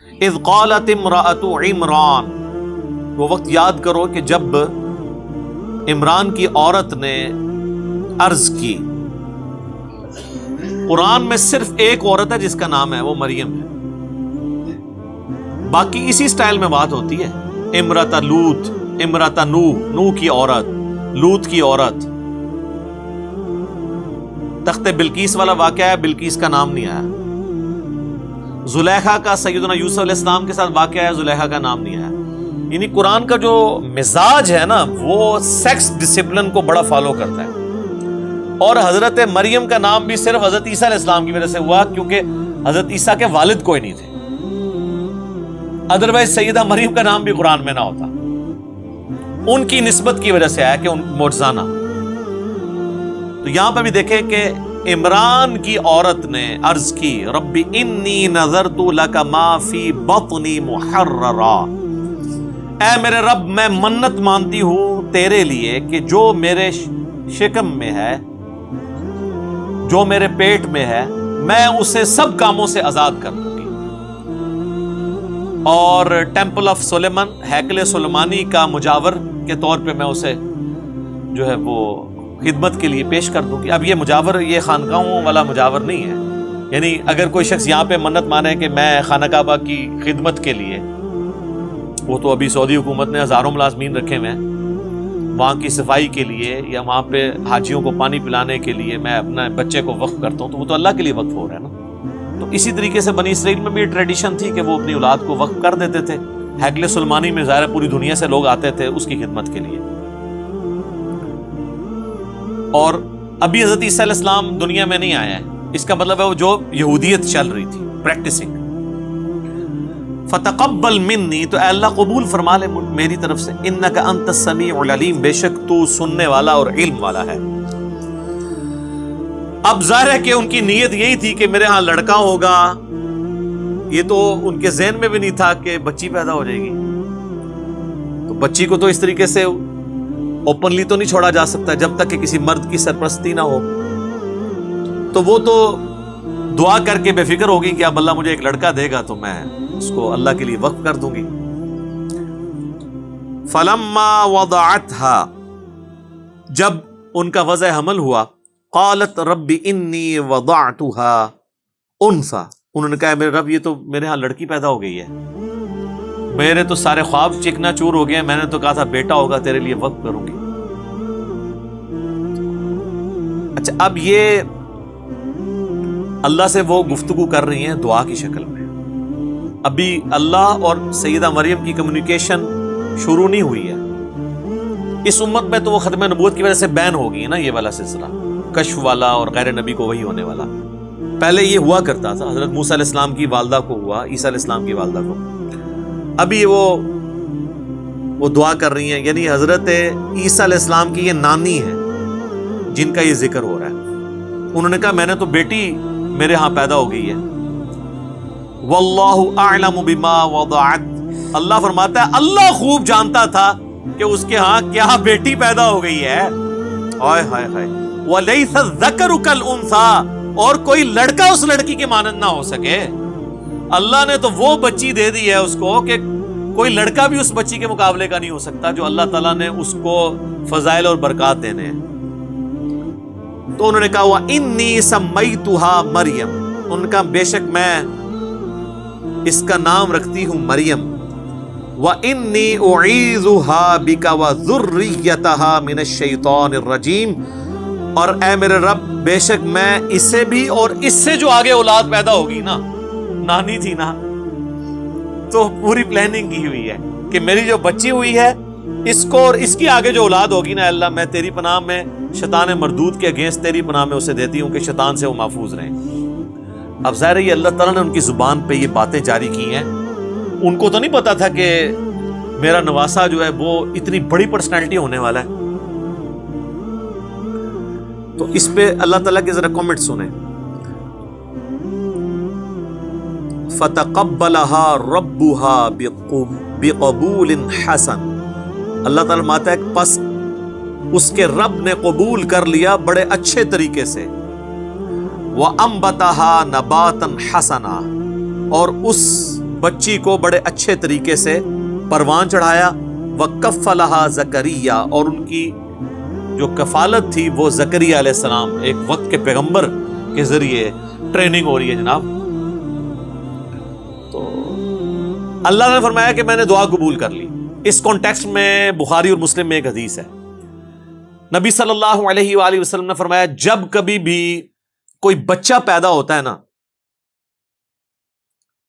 اذ قالت امرأۃ عمران، وہ وقت یاد کرو کہ جب عمران کی عورت نے عرض کی. قرآن میں صرف ایک عورت ہے جس کا نام ہے، وہ مریم ہے. باقی اسی سٹائل میں بات ہوتی ہے. امرأۃ لوط، امرأۃ نوح کی عورت، لوط کی عورت. تخت بلقیس والا واقعہ ہے، بلقیس کا نام نہیں آیا. زلیخا کا سیدنا یوسف علیہ السلام کے ساتھ واقعہ ہے، زلیخا کا نام نہیں آیا. یعنی قرآن کا جو مزاج ہے نا وہ سیکس ڈسپلن کو بڑا فالو کرتا ہے. اور حضرت مریم کا نام بھی صرف حضرت عیسیٰ علیہ السلام کی وجہ سے ہوا کیونکہ حضرت عیسیٰ کے والد کوئی نہیں تھے. ادروائز سیدہ مریم کا نام بھی قرآن میں نہ ہوتا. ان کی نسبت کی وجہ سے آیا کہ ان معجزانہ. تو یہاں پہ بھی دیکھیں کہ عمران کی عورت نے عرض کی رب انی نذرت لک ما فی بطنی محررا، اے میرے رب میں منت مانتی ہوں تیرے لیے کہ جو میرے شکم میں ہے، جو میرے پیٹ میں ہے، میں اسے سب کاموں سے آزاد کر دوں گی. اور ٹیمپل آف سلیمان، ہیکل سلیمانی کا مجاور کے طور پہ میں اسے جو ہے وہ خدمت کے لیے پیش کر دوں گی. اب یہ مجاور یہ خانقاہوں والا مجاور نہیں ہے. یعنی اگر کوئی شخص یہاں پہ منت مانے کہ میں خانہ کعبہ کی خدمت کے لیے، وہ تو ابھی سعودی حکومت نے ہزاروں ملازمین رکھے ہوئے ہیں، وہاں کی صفائی کے لیے یا وہاں پہ حاجیوں کو پانی پلانے کے لیے میں اپنے بچے کو وقف کرتا ہوں، تو وہ تو اللہ کے لیے وقف ہو رہا ہے نا. تو اسی طریقے سے بنی اسرائیل میں بھی ٹریڈیشن تھی کہ وہ اپنی اولاد کو وقف کر دیتے تھے. ہیکل سلیمانی میں ظاہر پوری دنیا سے لوگ آتے تھے اس کی خدمت کے لیے. اور ابھی حضرت عیسیٰ علیہ السلام دنیا میں نہیں آیا ہے، اس کا مطلب ہے وہ جو یہودیت چل رہی تھی پریکٹسنگ. فتقبل منی، تو اے اللہ قبول فرما لے میری طرف سے، انک انت السمیع العلیم، بے شک تو سننے والا اور علم والا ہے. اب ظاہر ہے کہ ان کی نیت یہی تھی کہ میرے ہاں لڑکا ہوگا. یہ تو ان کے ذہن میں بھی نہیں تھا کہ بچی پیدا ہو جائے گی. تو بچی کو تو اس طریقے سے اوپنلی تو نہیں چھوڑا جا سکتا جب تک کہ کسی مرد کی سرپرستی نہ ہو. تو وہ تو دعا کر کے بے فکر ہوگی کہ اب اللہ مجھے ایک لڑکا دے گا تو میں اس کو اللہ کے لیے وقف کر دوں گی. فلما وضعتها، جب ان کا وضع حمل ہوا، قالت رب انی وضعتها انثى، انہوں نے کہا میرے رب یہ تو میرے ہاں لڑکی پیدا ہو گئی ہے، میرے تو سارے خواب چکنا چور ہو گئے ہیں، میں نے تو کہا تھا بیٹا ہوگا تیرے لیے وقف کروں گی. اچھا اب یہ اللہ سے وہ گفتگو کر رہی ہیں دعا کی شکل میں. ابھی اللہ اور سیدہ مریم کی کمیونیکیشن شروع نہیں ہوئی ہے. اس امت میں تو وہ ختم نبوت کی وجہ سے بین ہو گئی ہے نا یہ والا سلسلہ، کشف والا اور غیر نبی کو وہی ہونے والا. پہلے یہ ہوا کرتا تھا، حضرت موسیٰ علیہ السلام کی والدہ کو ہوا، عیسیٰ علیہ السلام کی والدہ کو. ابھی وہ دعا کر رہی ہیں، یعنی حضرت عیسیٰ علیہ السلام کی یہ نانی ہے جن کا یہ ذکر ہو رہا ہے. انہوں نے کہا میں نے تو بیٹی میرے ہاں پیدا ہو گئی ہے. واللہ اعلم بما وضعت، اللہ فرماتا ہے اللہ خوب جانتا تھا کہ اس کے ہاں کیا بیٹی پیدا ہو گئی ہے. ہائے ہائے ہائے. ولیس الذکر کالانثی، اور کوئی لڑکا اس لڑکی کے مانند نہ ہو سکے. اللہ نے تو وہ بچی دے دی ہے اس کو کہ کوئی لڑکا بھی اس بچی کے مقابلے کا نہیں ہو سکتا جو اللہ تعالیٰ نے اس کو فضائل اور برکات دینے ہیں. تو انہوں نے کہا وَإِنِّي سَمَّيْتُهَا مریم، ان کا بے شک میں اس کا نام رکھتی ہوں مریم. وَإِنِّي أُعِيذُهَا بِكَ وَذُرِّيَّتَهَا مِنَ الشَّيْطَانِ الرَّجِيمِ، اور اے میرے رب بے شک میں اسے بھی اور اس سے جو آگے اولاد پیدا ہوگی نا، نانی تھی نا، تو پوری پلاننگ کی ہوئی ہے کہ میری جو بچی ہوئی ہے اس کو اور اس کی آگے جو اولاد ہوگی نا، اللہ میں تیری پناہ میں شیطان مردود کے اگینسٹ تیری پناہ میں اسے دیتی ہوں کہ شیطان سے وہ محفوظ رہیں. اب ظاہر ہے یہ اللہ تعالیٰ نے ان کی زبان پہ یہ باتیں جاری کی ہیں. ان کو تو نہیں پتا تھا کہ میرا نواسا جو ہے وہ اتنی بڑی پرسنالٹی ہونے والا ہے. تو اس پہ اللہ تعالیٰ کے ذرا کامنٹ سنیں. فَتَقَبَّلَهَا رَبُّهَا بِقَبُولٍ حَسَنٍ، اللہ تعالیٰ ماتا ہے پس اس کے رب نے قبول کر لیا بڑے اچھے طریقے سے. وَأَنبَتَهَا نَبَاتًا حَسَنًا، اور اس بچی کو بڑے اچھے طریقے سے پروان چڑھایا. وَكَفَّلَهَا زَكَرِيَّا، اور ان کی جو کفالت تھی وہ زکریا علیہ السلام، ایک وقت کے پیغمبر کے ذریعے ٹریننگ ہو رہی ہے جناب. تو اللہ نے فرمایا کہ میں نے دعا قبول کر لی. اس کانٹیکسٹ میں بخاری اور مسلم میں ایک حدیث ہے، نبی صلی اللہ علیہ وآلہ وسلم نے فرمایا جب کبھی بھی کوئی بچہ پیدا ہوتا ہے نا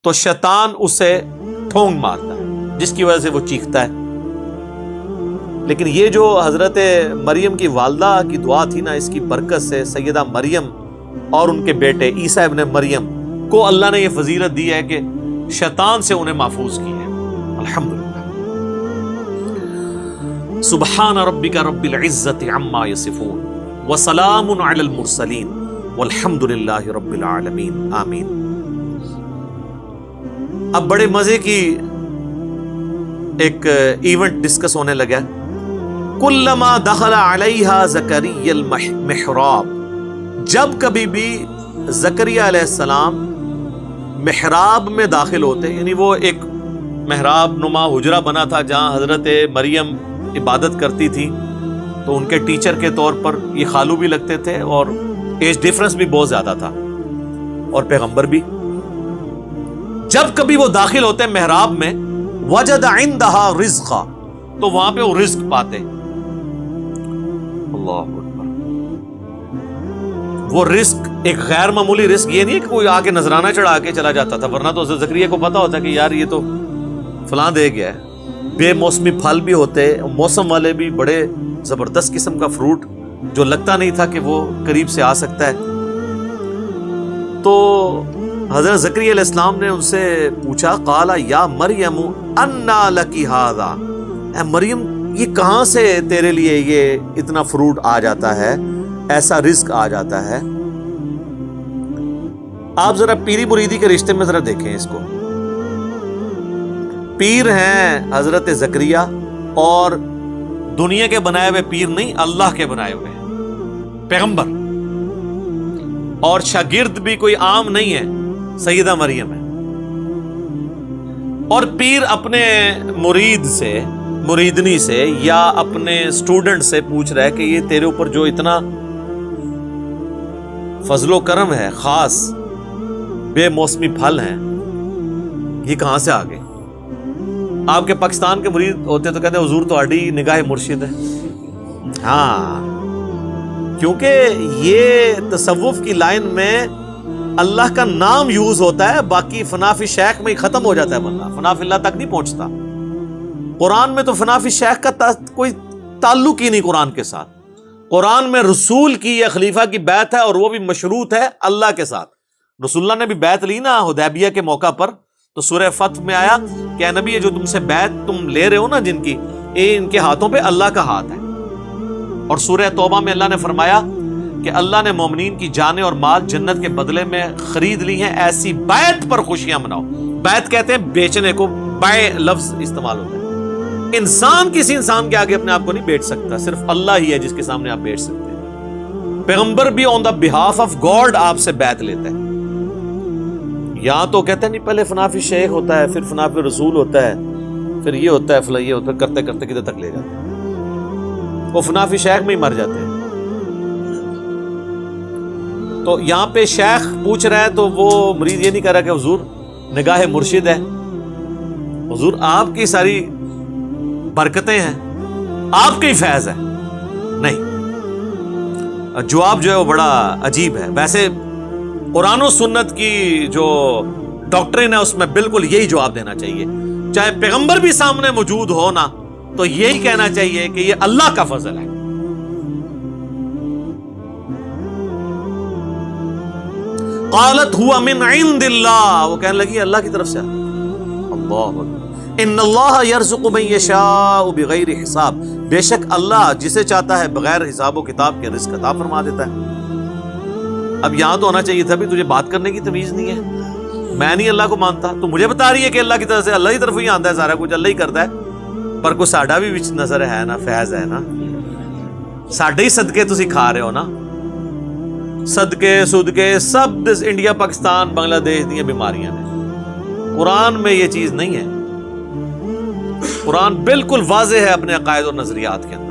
تو شیطان اسے ٹھونگ مارتا ہے جس کی وجہ سے وہ چیختا ہے. لیکن یہ جو حضرت مریم کی والدہ کی دعا تھی نا، اس کی برکت سے سیدہ مریم اور ان کے بیٹے عیسیٰ ابن مریم کو اللہ نے یہ فضیلت دی ہے کہ شیطان سے انہیں محفوظ کی ہے. الحمدللہ. سبحان ربک رب العزت عما یصفون وسلام علی المرسلین والحمد للہ رب العالمین. آمین. اب بڑے مزے کی ایک ایونٹ ڈسکس ہونے لگا. کلما دخل علیہا زکریا المحراب، جب کبھی بھی زکریا علیہ السلام محراب میں داخل ہوتے، یعنی وہ ایک محراب نما حجرہ بنا تھا جہاں حضرت مریم عبادت کرتی تھی، تو ان کے ٹیچر کے طور پر یہ خالو بھی لگتے تھے اور ایج ڈیفرنس بھی بہت زیادہ تھا اور پیغمبر بھی. جب کبھی وہ داخل ہوتے محراب میں وجد عندها رزقا، تو وہاں پہ وہ رزق پاتے. اللہ اکبر. وہ رزق ایک غیر معمولی رزق یہ نہیں ہے کہ کوئی آ کے نذرانہ چڑھا کے چلا جاتا تھا، ورنہ تو زکریا کو پتا ہوتا کہ یار یہ تو فلاں دے گیا ہے. بے موسمی پھل بھی ہوتے، موسم والے بھی، بڑے زبردست قسم کا فروٹ جو لگتا نہیں تھا کہ وہ قریب سے آ سکتا ہے. تو حضرت زکریا علیہ السلام نے ان سے پوچھا، قال یا مریم انا لکی ھذا، اے مریم یہ کہاں سے تیرے لیے یہ اتنا فروٹ آ جاتا ہے، ایسا رزق آ جاتا ہے. آپ ذرا پیری مریدی کے رشتے میں ذرا دیکھیں اس کو. پیر ہیں حضرت زکریا، اور دنیا کے بنائے ہوئے پیر نہیں، اللہ کے بنائے ہوئے پیغمبر. اور شاگرد بھی کوئی عام نہیں ہے، سیدہ مریم ہے. اور پیر اپنے مرید سے، مریدنی سے، یا اپنے اسٹوڈنٹ سے پوچھ رہا ہے کہ یہ تیرے اوپر جو اتنا فضل و کرم ہے، خاص بے موسمی پھل ہیں، یہ کہاں سے آ گئے؟ آپ کے پاکستان کے مرید ہوتے تو کہتے ہیں حضور تو آڈی نگاہ مرشد ہے. ہاں، کیونکہ یہ تصوف کی لائن میں اللہ کا نام یوز ہوتا ہے، باقی فنا فی شیخ میں ہی ختم ہو جاتا ہے بندہ، فنا فی اللہ تک نہیں پہنچتا. قرآن میں تو فنا فی شیخ کا کوئی تعلق ہی نہیں قرآن کے ساتھ. قرآن میں رسول کی یا خلیفہ کی بیعت ہے، اور وہ بھی مشروط ہے اللہ کے ساتھ. رسول اللہ نے بھی بیعت لی نا حدیبیہ کے موقع پر، تو سورہ فتح میں آیا کہ اے نبی یہ جو تم سے بیعت تم لے رہے ہو نا جن کی، ان کے ہاتھوں پہ اللہ کا ہاتھ ہے. اور سورہ توبہ میں اللہ نے فرمایا کہ اللہ نے مومنین کی جانیں اور مال جنت کے بدلے میں خرید لی ہیں، ایسی بیعت پر خوشیاں مناؤ. بیعت کہتے ہیں بیچنے کو، بائع لفظ استعمال ہوتا ہے. انسان کسی انسان کے آگے اپنے آپ کو نہیں بیچ سکتا، صرف اللہ ہی ہے جس کے سامنے آپ بیچ سکتے ہیں. پیغمبر بھی آن دا بہاف آف گاڈ آپ سے بیعت لیتا ہے. یہاں تو کہتے ہیں نہیں، پہلے فنا فی شیخ ہوتا ہے، پھر فنا فی رسول ہوتا ہے، پھر یہ ہوتا ہے، فلاں یہ ہوتا ہے، کرتے کرتے کدھر تک لے جاتے ہیں. وہ فنا فی شیخ میں ہی مر جاتے ہیں. تو یہاں پہ شیخ پوچھ رہا ہے تو وہ مرید یہ نہیں کہہ رہا کہ حضور نگاہ مرشد ہے، حضور آپ کی ساری برکتیں ہیں، آپ کا ہی فیض ہے. نہیں، جواب جو ہے وہ بڑا عجیب ہے. ویسے قرآن و سنت کی جو ڈاکٹرین ہے اس میں بالکل یہی جواب دینا چاہیے، چاہے پیغمبر بھی سامنے موجود ہو نا تو یہی کہنا چاہیے کہ یہ اللہ کا فضل ہے. قالت ہوا من عند اللہ، وہ کہنے لگی اللہ کی طرف سے. اللہ ان اللہ یرزق من یشاء بغیر حساب، بے شک اللہ جسے چاہتا ہے بغیر حساب و کتاب کے رزق عطا فرما دیتا ہے. اب یہاں تو ہونا چاہیے تھا بھی تجھے بات کرنے کی تمیز نہیں ہے، میں نہیں اللہ کو مانتا، تو مجھے بتا رہی ہے کہ اللہ کی طرف سے، اللہ کی طرف ہی آتا ہے سارا کچھ، اللہ ہی کرتا ہے. پر کوئی ساڈا بھی وچ نظر ہے نا، فیض ہے نا، ساڈے ہی صدقے تسی کھا رہے ہو نا. صدقے صدقے سب انڈیا پاکستان بنگلہ دیش دی بیماریاں نے. قرآن میں یہ چیز نہیں ہے. قرآن بالکل واضح ہے اپنے عقائد اور نظریات کے اندر.